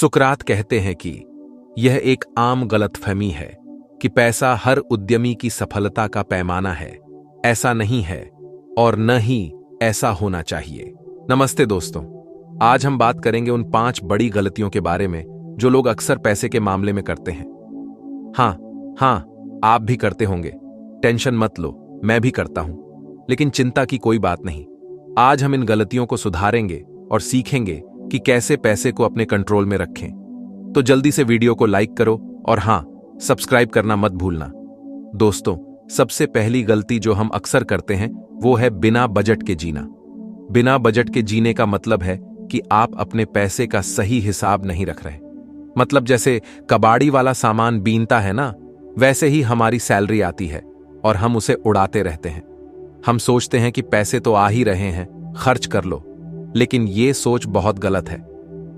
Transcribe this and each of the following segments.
सुकरात कहते हैं कि यह एक आम गलतफहमी है कि पैसा हर उद्यमी की सफलता का पैमाना है। ऐसा नहीं है और न ही ऐसा होना चाहिए। नमस्ते दोस्तों, आज हम बात करेंगे उन 5 बड़ी गलतियों के बारे में जो लोग अक्सर पैसे के मामले में करते हैं। हाँ, आप भी करते होंगे। टेंशन मत लो, मैं भी करता हूं। लेकिन चिंता की कोई बात नहीं। आज हम इन गलतियों को सुधारेंगे और सीखेंगे कि कैसे पैसे को अपने कंट्रोल में रखें। तो जल्दी से वीडियो को लाइक करो और हाँ, सब्सक्राइब करना मत भूलना। दोस्तों, सबसे पहली गलती जो हम अक्सर करते हैं वो है बिना बजट के जीना। बिना बजट के जीने का मतलब है कि आप अपने पैसे का सही हिसाब नहीं रख रहे। मतलब जैसे कबाड़ी वाला सामान बीनता है ना, वैसे ही हमारी सैलरी आती है और हम उसे उड़ाते रहते हैं। हम सोचते हैं कि पैसे तो आ ही रहे हैं, खर्च कर लो। लेकिन ये सोच बहुत गलत है।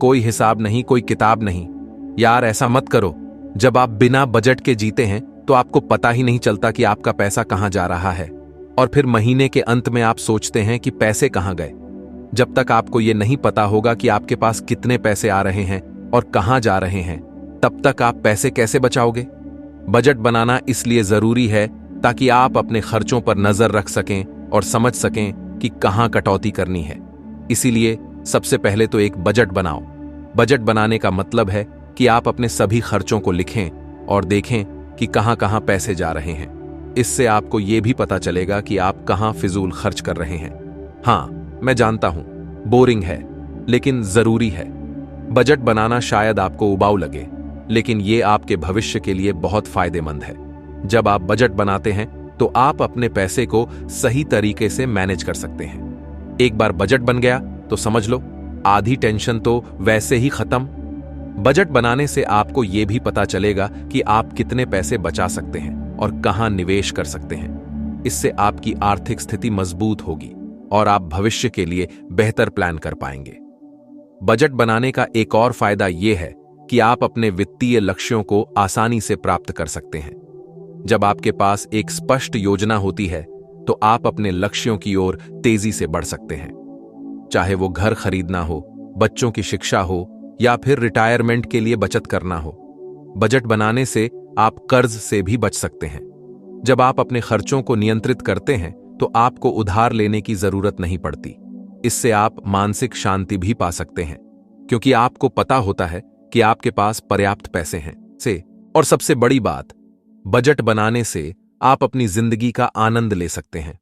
कोई हिसाब नहीं, कोई किताब नहीं। यार, ऐसा मत करो। जब आप बिना बजट के जीते हैं तो आपको पता ही नहीं चलता कि आपका पैसा कहां जा रहा है, और फिर महीने के अंत में आप सोचते हैं कि पैसे कहां गए। जब तक आपको यह नहीं पता होगा कि आपके पास कितने पैसे आ रहे हैं और कहां जा रहे हैं, तब तक आप पैसे कैसे बचाओगे? बजट बनाना इसलिए जरूरी है ताकि आप अपने खर्चों पर नजर रख सकें और समझ सकें कि कहां कटौती करनी है। इसीलिए सबसे पहले तो एक बजट बनाओ। बजट बनाने का मतलब है कि आप अपने सभी खर्चों को लिखें और देखें कि कहां कहां पैसे जा रहे हैं। इससे आपको यह भी पता चलेगा कि आप कहां फिजूल खर्च कर रहे हैं। हाँ, मैं जानता हूं, बोरिंग है, लेकिन जरूरी है। बजट बनाना शायद आपको उबाऊ लगे, लेकिन यह आपके भविष्य के लिए बहुत फायदेमंद है। जब आप बजट बनाते हैं तो आप अपने पैसे को सही तरीके से मैनेज कर सकते हैं। एक बार बजट बन गया तो समझ लो, आधी टेंशन तो वैसे ही खत्म। बजट बनाने से आपको यह भी पता चलेगा कि आप कितने पैसे बचा सकते हैं और कहां निवेश कर सकते हैं। इससे आपकी आर्थिक स्थिति मजबूत होगी और आप भविष्य के लिए बेहतर प्लान कर पाएंगे। बजट बनाने का एक और फायदा यह है कि आप अपने वित्तीय लक्ष्यों को आसानी से प्राप्त कर सकते हैं। जब आपके पास एक स्पष्ट योजना होती है तो आप अपने लक्ष्यों की ओर तेजी से बढ़ सकते हैं। चाहे वो घर खरीदना हो, बच्चों की शिक्षा हो या फिर रिटायरमेंट के लिए बचत करना हो। बजट बनाने से आप कर्ज से भी बच सकते हैं। जब आप अपने खर्चों को नियंत्रित करते हैं तो आपको उधार लेने की जरूरत नहीं पड़ती। इससे आप मानसिक शांति भी पा सकते हैं, क्योंकि आपको पता होता है कि आपके पास पर्याप्त पैसे हैं। और सबसे बड़ी बात, बजट बनाने से आप अपनी जिंदगी का आनंद ले सकते हैं।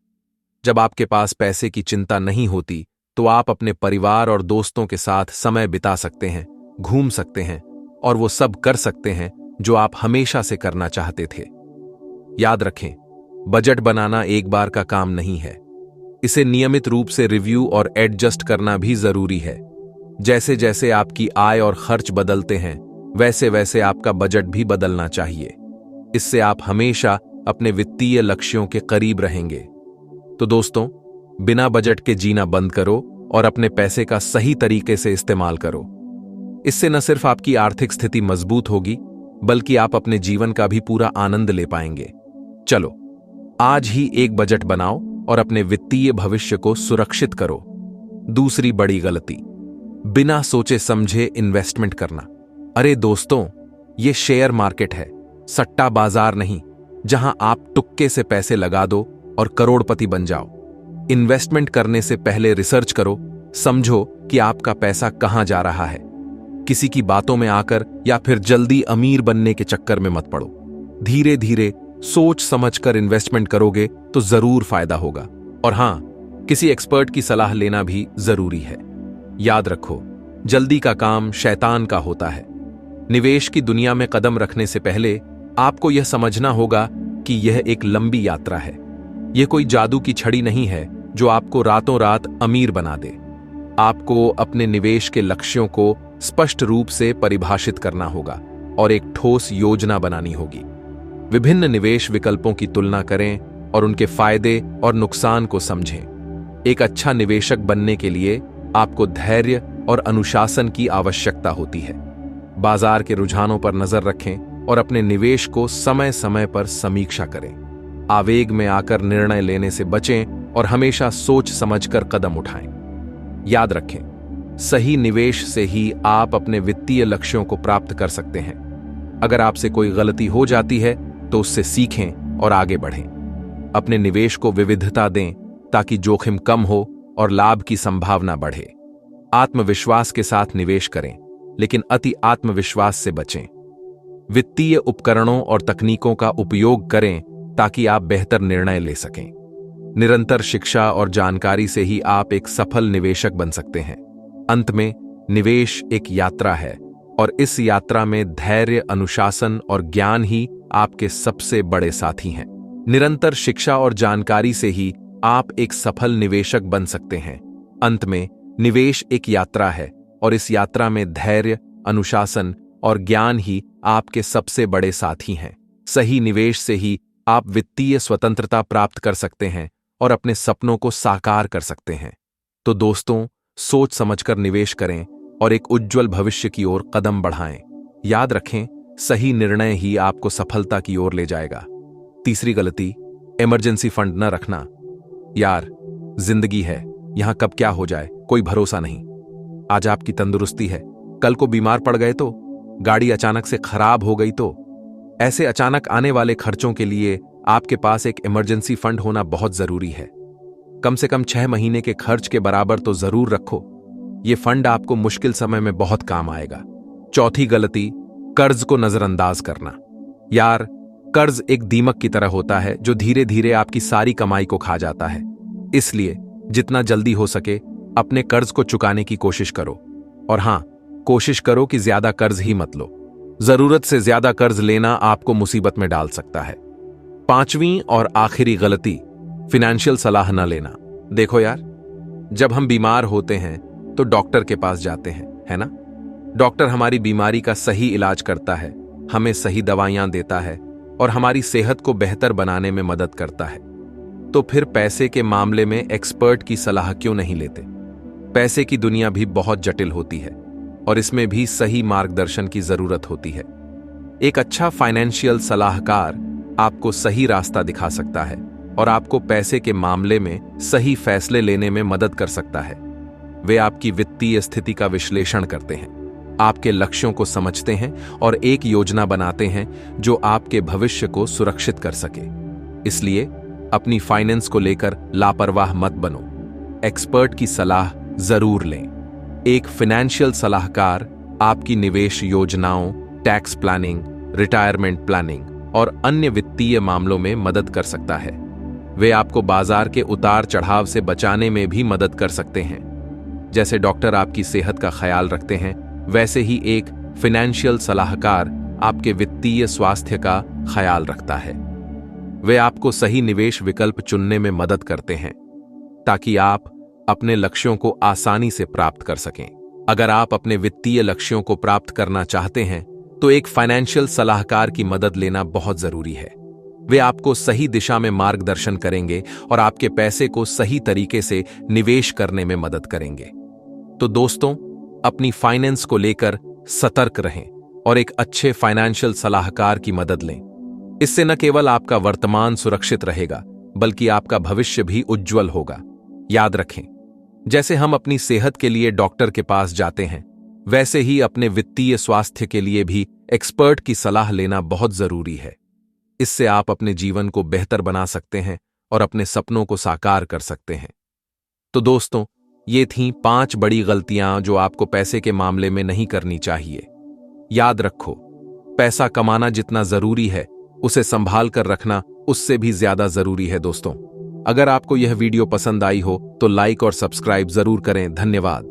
जब आपके पास पैसे की चिंता नहीं होती तो आप अपने परिवार और दोस्तों के साथ समय बिता सकते हैं, घूम सकते हैं और वो सब कर सकते हैं जो आप हमेशा से करना चाहते थे। याद रखें, बजट बनाना एक बार का काम नहीं है। इसे नियमित रूप से रिव्यू और एडजस्ट करना भी जरूरी है। जैसे जैसे आपकी आय और खर्च बदलते हैं, वैसे वैसे आपका बजट भी बदलना चाहिए। इससे आप हमेशा अपने वित्तीय लक्ष्यों के करीब रहेंगे। तो दोस्तों, बिना बजट के जीना बंद करो और अपने पैसे का सही तरीके से इस्तेमाल करो। इससे न सिर्फ आपकी आर्थिक स्थिति मजबूत होगी, बल्कि आप अपने जीवन का भी पूरा आनंद ले पाएंगे। चलो, आज ही एक बजट बनाओ और अपने वित्तीय भविष्य को सुरक्षित करो। दूसरी बड़ी गलती, बिना सोचे समझे इन्वेस्टमेंट करना। अरे दोस्तों, यह शेयर मार्केट है, सट्टा बाजार नहीं, जहां आप तुक्के से पैसे लगा दो और करोड़पति बन जाओ। इन्वेस्टमेंट करने से पहले रिसर्च करो, समझो कि आपका पैसा कहां जा रहा है। किसी की बातों में आकर या फिर जल्दी अमीर बनने के चक्कर में मत पड़ो। धीरे धीरे सोच समझकर इन्वेस्टमेंट करोगे तो जरूर फायदा होगा। और हां, किसी एक्सपर्ट की सलाह लेना भी जरूरी है। याद रखो, जल्दी का काम शैतान का होता है। निवेश की दुनिया में कदम रखने से पहले आपको यह समझना होगा कि यह एक लंबी यात्रा है। यह कोई जादू की छड़ी नहीं है जो आपको रातों रात अमीर बना दे। आपको अपने निवेश के लक्ष्यों को स्पष्ट रूप से परिभाषित करना होगा और एक ठोस योजना बनानी होगी। विभिन्न निवेश विकल्पों की तुलना करें और उनके फायदे और नुकसान को समझें। एक अच्छा निवेशक बनने के लिए आपको धैर्य और अनुशासन की आवश्यकता होती है। बाजार के रुझानों पर नजर रखें और अपने निवेश को समय समय पर समीक्षा करें। आवेग में आकर निर्णय लेने से बचें और हमेशा सोच समझकर कदम उठाएं। याद रखें, सही निवेश से ही आप अपने वित्तीय लक्ष्यों को प्राप्त कर सकते हैं। अगर आपसे कोई गलती हो जाती है तो उससे सीखें और आगे बढ़ें। अपने निवेश को विविधता दें ताकि जोखिम कम हो और लाभ की संभावना बढ़े। आत्मविश्वास के साथ निवेश करें, लेकिन अति आत्मविश्वास से बचें। वित्तीय उपकरणों और तकनीकों का उपयोग करें ताकि आप बेहतर निर्णय ले सकें। निरंतर शिक्षा और जानकारी से ही आप एक सफल निवेशक बन सकते हैं। अंत में, निवेश एक यात्रा है और इस यात्रा में धैर्य, अनुशासन और ज्ञान ही आपके सबसे बड़े साथी हैं। निरंतर शिक्षा और जानकारी से ही आप एक सफल निवेशक बन सकते हैं। अंत में, निवेश एक यात्रा है और इस यात्रा में धैर्य, अनुशासन और ज्ञान ही आपके सबसे बड़े साथी हैं। सही निवेश से ही आप वित्तीय स्वतंत्रता प्राप्त कर सकते हैं और अपने सपनों को साकार कर सकते हैं। तो दोस्तों, सोच समझकर निवेश करें और एक उज्जवल भविष्य की ओर कदम बढ़ाएं। याद रखें, सही निर्णय ही आपको सफलता की ओर ले जाएगा। तीसरी गलती, इमरजेंसी फंड न रखना। यार, जिंदगी है, यहां कब क्या हो जाए कोई भरोसा नहीं। आज आपकी तंदुरुस्ती है, कल को बीमार पड़ गए तो, गाड़ी अचानक से खराब हो गई तो। ऐसे अचानक आने वाले खर्चों के लिए आपके पास एक इमरजेंसी फंड होना बहुत जरूरी है। कम से कम 6 महीने के खर्च के बराबर तो जरूर रखो। यह फंड आपको मुश्किल समय में बहुत काम आएगा। चौथी गलती, कर्ज को नजरअंदाज करना। यार, कर्ज एक दीमक की तरह होता है जो धीरे धीरे आपकी सारी कमाई को खा जाता है। इसलिए जितना जल्दी हो सके अपने कर्ज को चुकाने की कोशिश करो। और हां, कोशिश करो कि ज्यादा कर्ज ही मत लो। जरूरत से ज्यादा कर्ज लेना आपको मुसीबत में डाल सकता है। पांचवीं और आखिरी गलती, फाइनेंशियल सलाह न लेना। देखो यार, जब हम बीमार होते हैं तो डॉक्टर के पास जाते हैं, है ना? डॉक्टर हमारी बीमारी का सही इलाज करता है, हमें सही दवाइयां देता है और हमारी सेहत को बेहतर बनाने में मदद करता है। तो फिर पैसे के मामले में एक्सपर्ट की सलाह क्यों नहीं लेते? पैसे की दुनिया भी बहुत जटिल होती है और इसमें भी सही मार्गदर्शन की जरूरत होती है। एक अच्छा फाइनेंशियल सलाहकार आपको सही रास्ता दिखा सकता है और आपको पैसे के मामले में सही फैसले लेने में मदद कर सकता है। वे आपकी वित्तीय स्थिति का विश्लेषण करते हैं, आपके लक्ष्यों को समझते हैं और एक योजना बनाते हैं जो आपके भविष्य को सुरक्षित कर सके। इसलिए अपनी फाइनेंस को लेकर लापरवाह मत बनो। एक्सपर्ट की सलाह जरूर लें। एक फाइनेंशियल सलाहकार आपकी निवेश योजनाओं, टैक्स प्लानिंग, रिटायरमेंट प्लानिंग और अन्य वित्तीय मामलों में मदद कर सकता है। वे आपको बाजार के उतार चढ़ाव से बचाने में भी मदद कर सकते हैं। जैसे डॉक्टर आपकी सेहत का ख्याल रखते हैं, वैसे ही एक फाइनेंशियल सलाहकार आपके वित्तीय स्वास्थ्य का ख्याल रखता है। वे आपको सही निवेश विकल्प चुनने में मदद करते हैं ताकि आप अपने लक्ष्यों को आसानी से प्राप्त कर सकें। अगर आप अपने वित्तीय लक्ष्यों को प्राप्त करना चाहते हैं तो एक फाइनेंशियल सलाहकार की मदद लेना बहुत जरूरी है। वे आपको सही दिशा में मार्गदर्शन करेंगे और आपके पैसे को सही तरीके से निवेश करने में मदद करेंगे। तो दोस्तों, अपनी फाइनेंस को लेकर सतर्क रहें और एक अच्छे फाइनेंशियल सलाहकार की मदद लें। इससे न केवल आपका वर्तमान सुरक्षित रहेगा, बल्कि आपका भविष्य भी उज्जवल होगा। याद रखें, जैसे हम अपनी सेहत के लिए डॉक्टर के पास जाते हैं, वैसे ही अपने वित्तीय स्वास्थ्य के लिए भी एक्सपर्ट की सलाह लेना बहुत जरूरी है। इससे आप अपने जीवन को बेहतर बना सकते हैं और अपने सपनों को साकार कर सकते हैं। तो दोस्तों, ये थीं 5 बड़ी गलतियां जो आपको पैसे के मामले में नहीं करनी चाहिए। याद रखो, पैसा कमाना जितना जरूरी है, उसे संभाल कर रखना उससे भी ज्यादा जरूरी है। दोस्तों, अगर आपको यह वीडियो पसंद आई हो तो लाइक और सब्सक्राइब जरूर करें। धन्यवाद।